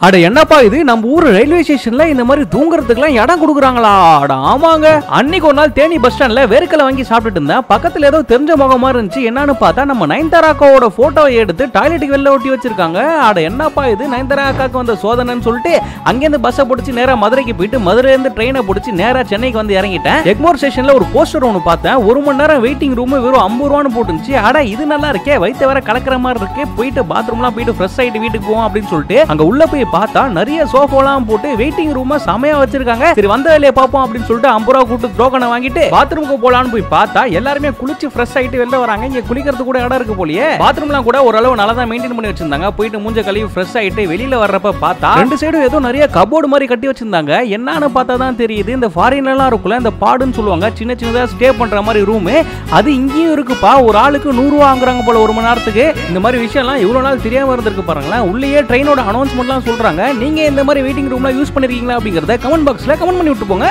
அட என்னப்பா இது நம்ம ஊர் ரயில்வே ஸ்டேஷன்ல இந்த மாதிரி தூங்குறதுக்குலாம் இடம் கொடுக்குறாங்களா? அட ஆமாங்க. அன்னைக்கு ஒரு நாள் தேனி பஸ் ஸ்டாண்ட்ல வேர்க்கலை வாங்கி சாப்பிட்டுட்டு இருந்தேன். பக்கத்துல ஏதோ தெரிஞ்ச முகமா இருந்துச்சு. என்னன்னு பார்த்தா நம்ம நயன்தாரா அக்காவோட போட்டோவை எடுத்து டாய்லெட்டுக்கு வெளில ஒட்டி வச்சிருக்காங்க. அட என்னப்பா இது, நயன்தாரா அக்காக்கு வந்த சோதனைன்னு சொல்லிட்டு அங்கேருந்து பஸ்ஸை பிடிச்சி நேரா மதுரைக்கு போயிட்டு மதுரையிலேருந்து ட்ரெயினை பிடிச்சி நேரா சென்னைக்கு வந்து இறங்கிட்டேன். எக்மோர் ஸ்டேஷன்ல ஒரு போஸ்டர் ஒன்று பார்த்தேன். 1 மணி நேரம் வெயிட்டிங் ரூம் வெறும் 50 ரூபான்னு போட்டுருந்துச்சு. அட இது நல்லா இருக்கே, வயிற்று வேற கலக்கிற மாதிரி இருக்கு. போயிட்டு பாத்ரூம்லாம் போயிட்டு ஃப்ரெஷ் ஆயிட்டு வீட்டுக்கு போவோம் அப்படின்னு சொல்லிட்டு அங்க உள்ள போய் பார்த்தா நிறைய சோஃபாலாம் போட்டு வெயிட்டிங் ரூம் செமையா வச்சிருக்காங்க. சரி வந்த வேலையை பார்ப்போம் அப்படின்னு சொல்லிட்டு 50 ரூபா கூட்டு டோக்கனை வாங்கிட்டு பாத்ரூமுக்கு போலான்னு போய் பார்த்தா எல்லாருமே குளிச்சு ஃப்ரெஷ் ஆயிட்டு வெளில வராங்க. இங்க குளிக்கிறது கூட இடம் இருக்கு போலயே. பாத்ரூம்லாம் கூட ஓரளவு நல்லா தான் மெயின்டைன் பண்ணி வச்சிருந்தாங்க. போயிட்டு மூஞ்ச கழுவி ஃப்ரெஷ் ஆயிட்டு வெளியில வர்றப்ப பார்த்தா 2 சைடும் ஏதோ நிறைய கபோர்டு மாதிரி கட்டி வச்சிருந்தாங்க. என்னன்னு பார்த்தா தான் தெரியுது, இந்த ஃபாரின்லாம் இருக்குல்ல இந்த பாடுன்னு சொல்லுவாங்க, சின்ன சின்னதா ஸ்டே பண்ற மாதிரி ரூம், அது இங்கேயும் இருக்குப்பா. ஒரு ஆளுக்கு 100 ரூபா வாங்குறாங்க போல 1 மணி நேரத்துக்கு. இந்த மாதிரி விஷயம்லாம் இவ்வளவு நாள் தெரியாம இருந்திருக்கு பாருங்களேன். உள்ளேயே ட்ரெயினோட அனௌன்ஸ்மெண்ட்லாம் சொல்றாங்க. நீங்க இந்த மாதிரி வெயிட்டிங் ரூம்லாம் யூஸ் பண்ணிருக்கீங்களா அப்படிங்கறத கமெண்ட் பாக்ஸ்ல கமெண்ட் பண்ணி விட்டு போங்க.